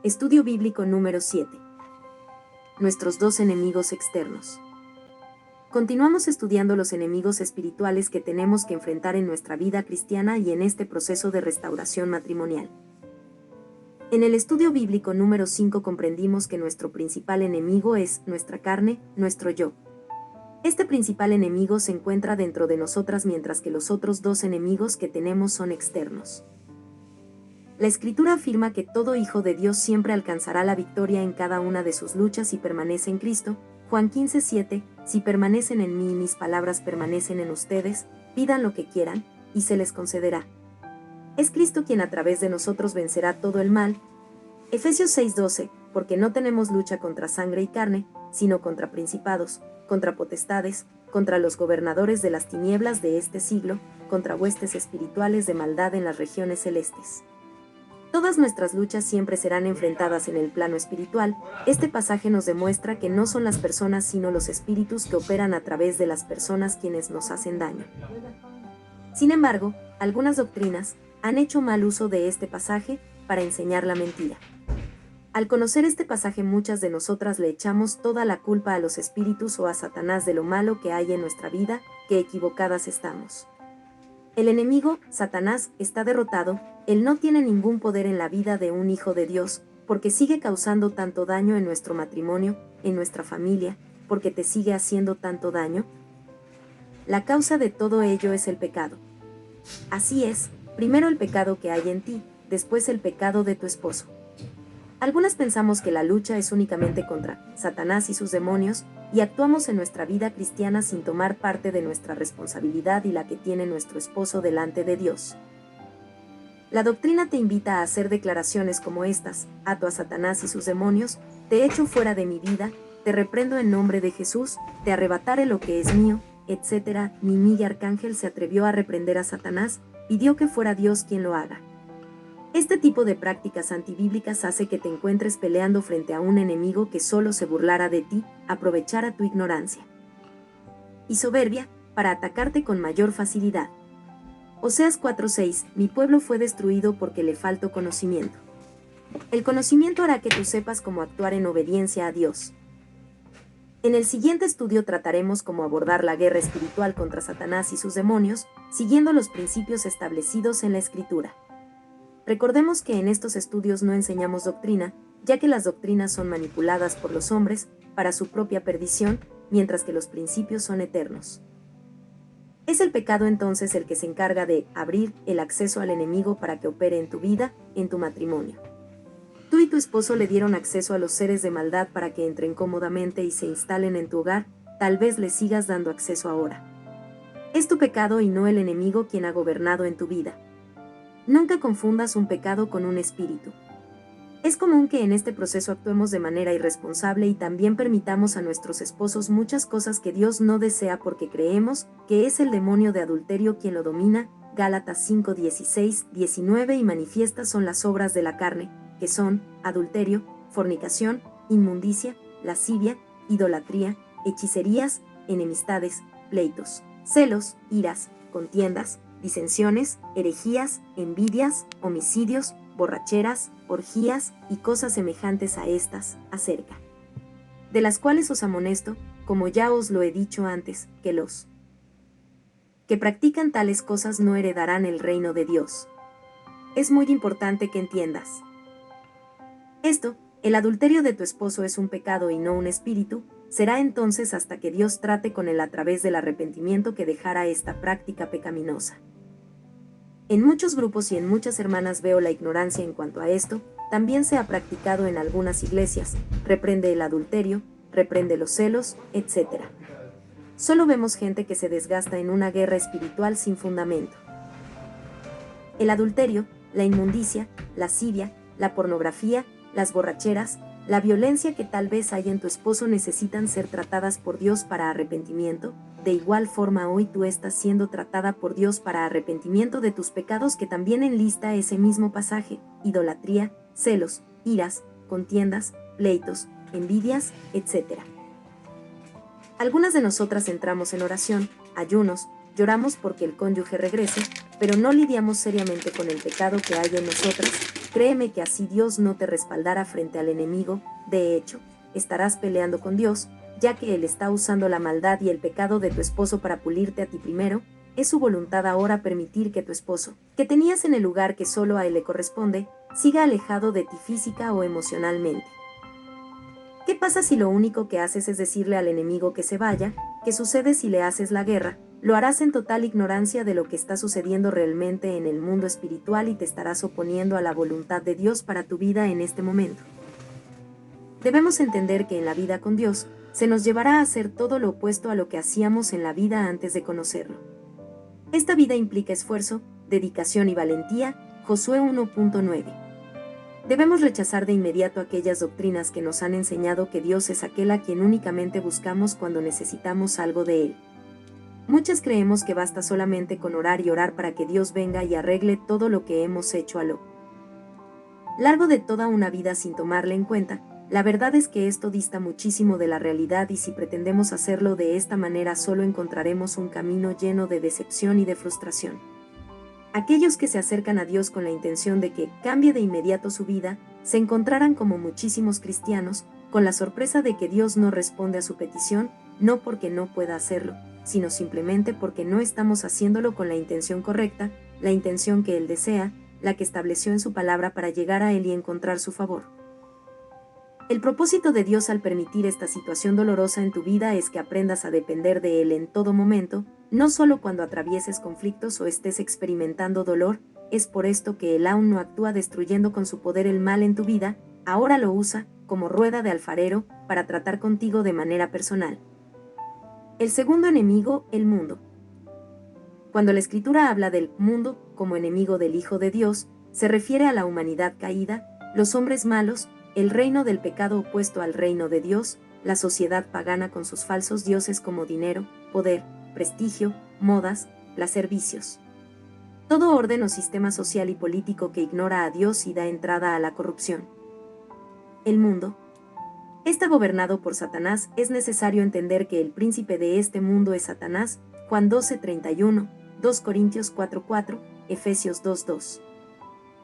Estudio bíblico número 7. Nuestros dos enemigos externos. Continuamos estudiando los enemigos espirituales que tenemos que enfrentar en nuestra vida cristiana y en este proceso de restauración matrimonial. En el estudio bíblico número 5 comprendimos que nuestro principal enemigo es nuestra carne, nuestro yo. Este principal enemigo se encuentra dentro de nosotras mientras que los otros dos enemigos que tenemos son externos. La Escritura afirma que todo hijo de Dios siempre alcanzará la victoria en cada una de sus luchas si permanece en Cristo. Juan 15:7, si permanecen en mí y mis palabras permanecen en ustedes, pidan lo que quieran, y se les concederá. Es Cristo quien a través de nosotros vencerá todo el mal. Efesios 6:12, porque no tenemos lucha contra sangre y carne, sino contra principados, contra potestades, contra los gobernadores de las tinieblas de este siglo, contra huestes espirituales de maldad en las regiones celestes. Todas nuestras luchas siempre serán enfrentadas en el plano espiritual. Este pasaje nos demuestra que no son las personas sino los espíritus que operan a través de las personas quienes nos hacen daño. Sin embargo, algunas doctrinas han hecho mal uso de este pasaje para enseñar la mentira. Al conocer este pasaje muchas de nosotras le echamos toda la culpa a los espíritus o a Satanás de lo malo que hay en nuestra vida, que equivocadas estamos. El enemigo, Satanás, está derrotado, él no tiene ningún poder en la vida de un hijo de Dios, porque sigue causando tanto daño en nuestro matrimonio, en nuestra familia, porque te sigue haciendo tanto daño. La causa de todo ello es el pecado. Así es, primero el pecado que hay en ti, después el pecado de tu esposo. Algunas pensamos que la lucha es únicamente contra Satanás y sus demonios, y actuamos en nuestra vida cristiana sin tomar parte de nuestra responsabilidad y la que tiene nuestro esposo delante de Dios. La doctrina te invita a hacer declaraciones como estas: ato a Satanás y sus demonios, te echo fuera de mi vida, te reprendo en nombre de Jesús, te arrebataré lo que es mío, etc. Ni Miguel Arcángel se atrevió a reprender a Satanás, pidió que fuera Dios quien lo haga. Este tipo de prácticas antibíblicas hace que te encuentres peleando frente a un enemigo que solo se burlara de ti, aprovechara tu ignorancia y soberbia, para atacarte con mayor facilidad. Oseas 4:6, mi pueblo fue destruido porque le faltó conocimiento. El conocimiento hará que tú sepas cómo actuar en obediencia a Dios. En el siguiente estudio trataremos cómo abordar la guerra espiritual contra Satanás y sus demonios, siguiendo los principios establecidos en la Escritura. Recordemos que en estos estudios no enseñamos doctrina, ya que las doctrinas son manipuladas por los hombres para su propia perdición, mientras que los principios son eternos. Es el pecado entonces el que se encarga de abrir el acceso al enemigo para que opere en tu vida, en tu matrimonio. Tú y tu esposo le dieron acceso a los seres de maldad para que entren cómodamente y se instalen en tu hogar, tal vez le sigas dando acceso ahora. Es tu pecado y no el enemigo quien ha gobernado en tu vida. Nunca confundas un pecado con un espíritu. Es común que en este proceso actuemos de manera irresponsable y también permitamos a nuestros esposos muchas cosas que Dios no desea porque creemos que es el demonio de adulterio quien lo domina. Gálatas 5:16-19 y manifiestas son las obras de la carne, que son adulterio, fornicación, inmundicia, lascivia, idolatría, hechicerías, enemistades, pleitos, celos, iras, contiendas, disensiones, herejías, envidias, homicidios, borracheras, orgías y cosas semejantes a estas, acerca de las cuales os amonesto, como ya os lo he dicho antes, que los que practican tales cosas no heredarán el reino de Dios. Es muy importante que entiendas esto. El adulterio de tu esposo es un pecado y no un espíritu. Será entonces hasta que Dios trate con él a través del arrepentimiento que dejara esta práctica pecaminosa. En muchos grupos y en muchas hermanas veo la ignorancia en cuanto a esto. También se ha practicado en algunas iglesias. Reprende el adulterio, reprende los celos, etc. Solo vemos gente que se desgasta en una guerra espiritual sin fundamento. El adulterio, la inmundicia, la lascivia, la pornografía, las borracheras, la violencia que tal vez hay en tu esposo necesitan ser tratadas por Dios para arrepentimiento. De igual forma hoy tú estás siendo tratada por Dios para arrepentimiento de tus pecados que también enlista ese mismo pasaje: idolatría, celos, iras, contiendas, pleitos, envidias, etc. Algunas de nosotras entramos en oración, ayunos, lloramos porque el cónyuge regrese, pero no lidiamos seriamente con el pecado que hay en nosotras. Créeme que así Dios no te respaldará frente al enemigo, de hecho, estarás peleando con Dios, ya que Él está usando la maldad y el pecado de tu esposo para pulirte a ti primero. Es su voluntad ahora permitir que tu esposo, que tenías en el lugar que solo a él le corresponde, siga alejado de ti física o emocionalmente. ¿Qué pasa si lo único que haces es decirle al enemigo que se vaya? ¿Qué sucede si le haces la guerra? Lo harás en total ignorancia de lo que está sucediendo realmente en el mundo espiritual y te estarás oponiendo a la voluntad de Dios para tu vida en este momento. Debemos entender que en la vida con Dios, se nos llevará a hacer todo lo opuesto a lo que hacíamos en la vida antes de conocerlo. Esta vida implica esfuerzo, dedicación y valentía, Josué 1.9. Debemos rechazar de inmediato aquellas doctrinas que nos han enseñado que Dios es aquel a quien únicamente buscamos cuando necesitamos algo de Él. Muchas creemos que basta solamente con orar y orar para que Dios venga y arregle todo lo que hemos hecho a lo largo de toda una vida sin tomarle en cuenta. La verdad es que esto dista muchísimo de la realidad y si pretendemos hacerlo de esta manera solo encontraremos un camino lleno de decepción y de frustración. Aquellos que se acercan a Dios con la intención de que cambie de inmediato su vida, se encontrarán como muchísimos cristianos, con la sorpresa de que Dios no responde a su petición, no porque no pueda hacerlo, sino simplemente porque no estamos haciéndolo con la intención correcta, la intención que Él desea, la que estableció en su palabra para llegar a Él y encontrar su favor. El propósito de Dios al permitir esta situación dolorosa en tu vida es que aprendas a depender de Él en todo momento, no solo cuando atravieses conflictos o estés experimentando dolor. Es por esto que Él aún no actúa destruyendo con su poder el mal en tu vida, ahora lo usa, como rueda de alfarero, para tratar contigo de manera personal. El segundo enemigo, el mundo. Cuando la Escritura habla del mundo como enemigo del Hijo de Dios, se refiere a la humanidad caída, los hombres malos, el reino del pecado opuesto al reino de Dios, la sociedad pagana con sus falsos dioses como dinero, poder, prestigio, modas, placer, vicios. Todo orden o sistema social y político que ignora a Dios y da entrada a la corrupción. El mundo está gobernado por Satanás. Es necesario entender que el príncipe de este mundo es Satanás, Juan 12:31, 2 Corintios 4:4, Efesios 2:2.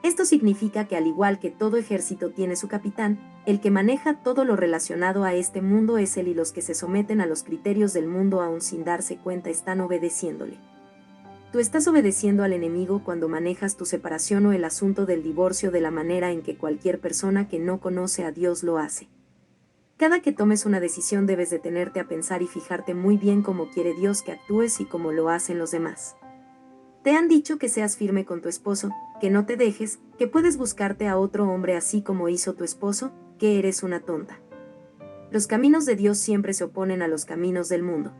Esto significa que al igual que todo ejército tiene su capitán, el que maneja todo lo relacionado a este mundo es él y los que se someten a los criterios del mundo aún sin darse cuenta están obedeciéndole. Tú estás obedeciendo al enemigo cuando manejas tu separación o el asunto del divorcio de la manera en que cualquier persona que no conoce a Dios lo hace. Cada que tomes una decisión debes detenerte a pensar y fijarte muy bien cómo quiere Dios que actúes y cómo lo hacen los demás. Te han dicho que seas firme con tu esposo, que no te dejes, que puedes buscarte a otro hombre así como hizo tu esposo, que eres una tonta. Los caminos de Dios siempre se oponen a los caminos del mundo.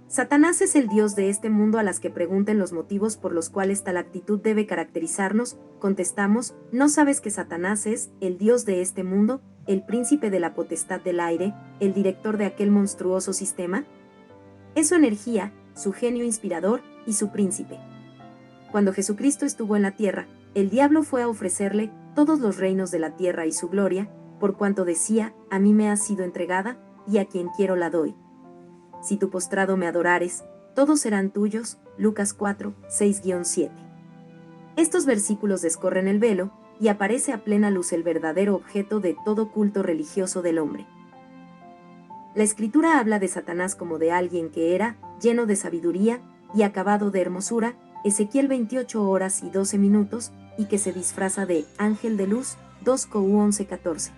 Satanás es el Dios de este mundo. A las que pregunten los motivos por los cuales tal actitud debe caracterizarnos, contestamos, ¿no sabes que Satanás es el Dios de este mundo, el príncipe de la potestad del aire, el director de aquel monstruoso sistema? Es su energía, su genio inspirador y su príncipe. Cuando Jesucristo estuvo en la tierra, el diablo fue a ofrecerle todos los reinos de la tierra y su gloria, por cuanto decía, a mí me ha sido entregada, y a quien quiero la doy. Si tú postrado me adorares, todos serán tuyos, Lucas 4, 6-7. Estos versículos descorren el velo, y aparece a plena luz el verdadero objeto de todo culto religioso del hombre. La Escritura habla de Satanás como de alguien que era, lleno de sabiduría, y acabado de hermosura, Ezequiel 28:12, y que se disfraza de ángel de luz, 2 Cor 11:14.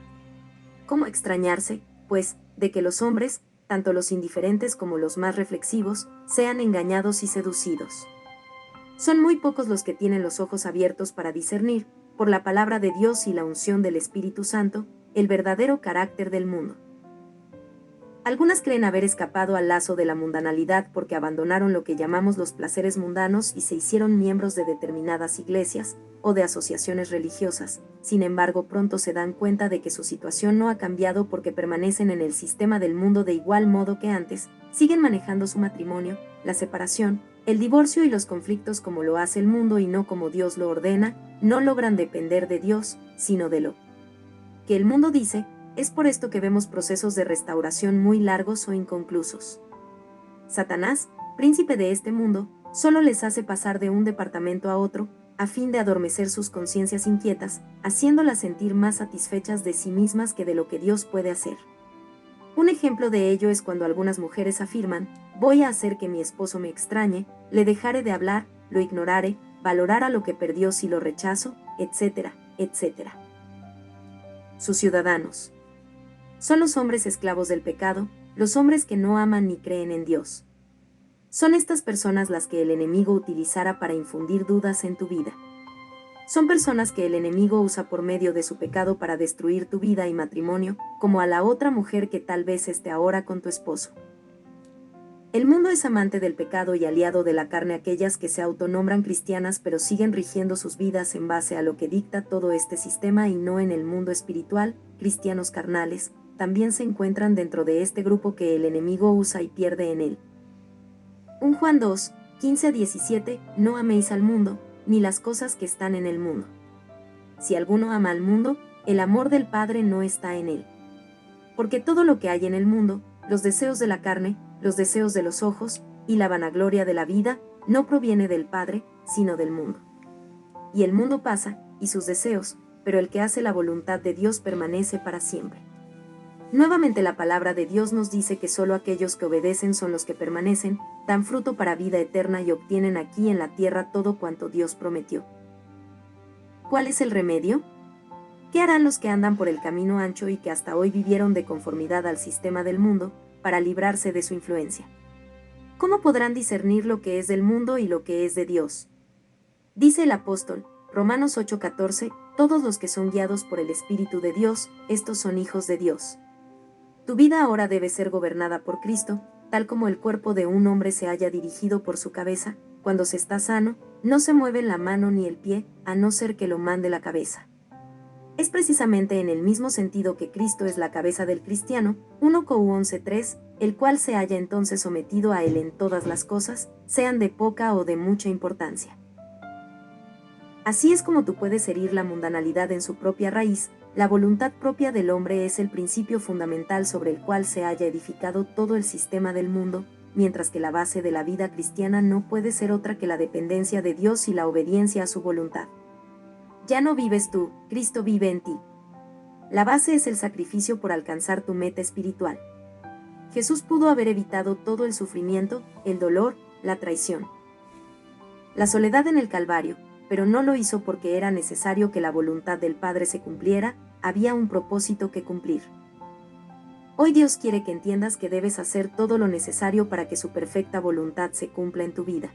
¿Cómo extrañarse, pues, de que los hombres, tanto los indiferentes como los más reflexivos, sean engañados y seducidos? Son muy pocos los que tienen los ojos abiertos para discernir, por la palabra de Dios y la unción del Espíritu Santo, el verdadero carácter del mundo. Algunas creen haber escapado al lazo de la mundanalidad porque abandonaron lo que llamamos los placeres mundanos y se hicieron miembros de determinadas iglesias o de asociaciones religiosas. Sin embargo, pronto se dan cuenta de que su situación no ha cambiado porque permanecen en el sistema del mundo de igual modo que antes, siguen manejando su matrimonio, la separación, el divorcio y los conflictos como lo hace el mundo y no como Dios lo ordena, no logran depender de Dios, sino de lo que el mundo dice. Es por esto que vemos procesos de restauración muy largos o inconclusos. Satanás, príncipe de este mundo, solo les hace pasar de un departamento a otro, a fin de adormecer sus conciencias inquietas, haciéndolas sentir más satisfechas de sí mismas que de lo que Dios puede hacer. Un ejemplo de ello es cuando algunas mujeres afirman: voy a hacer que mi esposo me extrañe, le dejaré de hablar, lo ignoraré, valorará lo que perdió si lo rechazo, etcétera, etcétera. Sus ciudadanos son los hombres esclavos del pecado, los hombres que no aman ni creen en Dios. Son estas personas las que el enemigo utilizará para infundir dudas en tu vida. Son personas que el enemigo usa por medio de su pecado para destruir tu vida y matrimonio, como a la otra mujer que tal vez esté ahora con tu esposo. El mundo es amante del pecado y aliado de la carne aquellas que se autonombran cristianas pero siguen rigiendo sus vidas en base a lo que dicta todo este sistema y no en el mundo espiritual. Cristianos carnales también se encuentran dentro de este grupo que el enemigo usa y pierde en él. 1 Juan 2, 15-17, no améis al mundo, ni las cosas que están en el mundo. Si alguno ama al mundo, el amor del Padre no está en él. Porque todo lo que hay en el mundo, los deseos de la carne, los deseos de los ojos, y la vanagloria de la vida, no proviene del Padre, sino del mundo. Y el mundo pasa, y sus deseos, pero el que hace la voluntad de Dios permanece para siempre. Nuevamente la palabra de Dios nos dice que solo aquellos que obedecen son los que permanecen, dan fruto para vida eterna y obtienen aquí en la tierra todo cuanto Dios prometió. ¿Cuál es el remedio? ¿Qué harán los que andan por el camino ancho y que hasta hoy vivieron de conformidad al sistema del mundo, para librarse de su influencia? ¿Cómo podrán discernir lo que es del mundo y lo que es de Dios? Dice el apóstol, Romanos 8:14, todos los que son guiados por el Espíritu de Dios, estos son hijos de Dios. Tu vida ahora debe ser gobernada por Cristo, tal como el cuerpo de un hombre se haya dirigido por su cabeza. Cuando se está sano, no se mueven la mano ni el pie, a no ser que lo mande la cabeza. Es precisamente en el mismo sentido que Cristo es la cabeza del cristiano, 1 Cor 11:3, el cual se haya entonces sometido a él en todas las cosas, sean de poca o de mucha importancia. Así es como tú puedes herir la mundanalidad en su propia raíz. La voluntad propia del hombre es el principio fundamental sobre el cual se haya edificado todo el sistema del mundo, mientras que la base de la vida cristiana no puede ser otra que la dependencia de Dios y la obediencia a su voluntad. Ya no vives tú, Cristo vive en ti. La base es el sacrificio por alcanzar tu meta espiritual. Jesús pudo haber evitado todo el sufrimiento, el dolor, la traición, la soledad en el Calvario, pero no lo hizo porque era necesario que la voluntad del Padre se cumpliera, había un propósito que cumplir. Hoy Dios quiere que entiendas que debes hacer todo lo necesario para que su perfecta voluntad se cumpla en tu vida.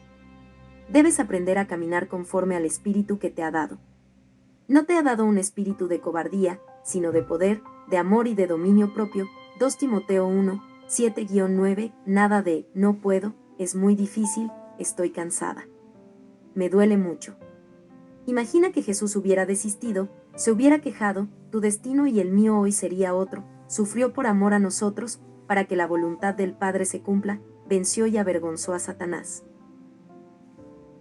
Debes aprender a caminar conforme al Espíritu que te ha dado. No te ha dado un espíritu de cobardía, sino de poder, de amor y de dominio propio. 2 Timoteo 1, 7-9, nada de, no puedo, es muy difícil, estoy cansada. Me duele mucho. Imagina que Jesús hubiera desistido, se hubiera quejado, tu destino y el mío hoy sería otro, sufrió por amor a nosotros, para que la voluntad del Padre se cumpla, venció y avergonzó a Satanás.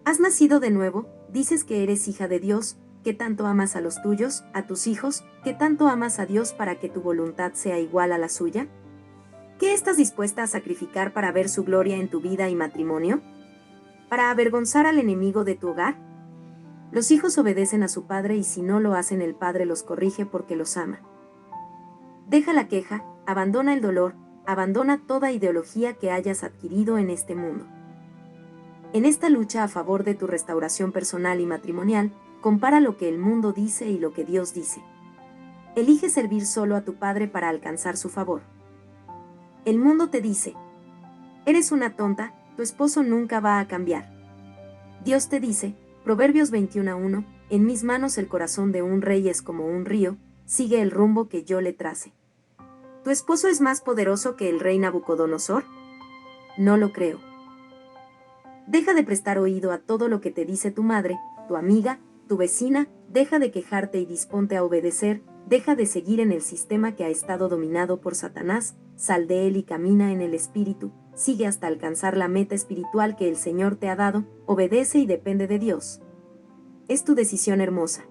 Has nacido de nuevo, dices que eres hija de Dios, que tanto amas a los tuyos, a tus hijos, que tanto amas a Dios para que tu voluntad sea igual a la suya. ¿Qué estás dispuesta a sacrificar para ver su gloria en tu vida y matrimonio? ¿Para avergonzar al enemigo de tu hogar? Los hijos obedecen a su padre y si no lo hacen el padre los corrige porque los ama. Deja la queja, abandona el dolor, abandona toda ideología que hayas adquirido en este mundo. En esta lucha a favor de tu restauración personal y matrimonial, compara lo que el mundo dice y lo que Dios dice. Elige servir solo a tu Padre para alcanzar su favor. El mundo te dice: eres una tonta, tu esposo nunca va a cambiar. Dios te dice, Proverbios 21:1, en mis manos el corazón de un rey es como un río, sigue el rumbo que yo le trace. ¿Tu esposo es más poderoso que el rey Nabucodonosor? No lo creo. Deja de prestar oído a todo lo que te dice tu madre, tu amiga, tu vecina, deja de quejarte y disponte a obedecer, deja de seguir en el sistema que ha estado dominado por Satanás, sal de él y camina en el Espíritu, sigue hasta alcanzar la meta espiritual que el Señor te ha dado, obedece y depende de Dios. Es tu decisión hermosa.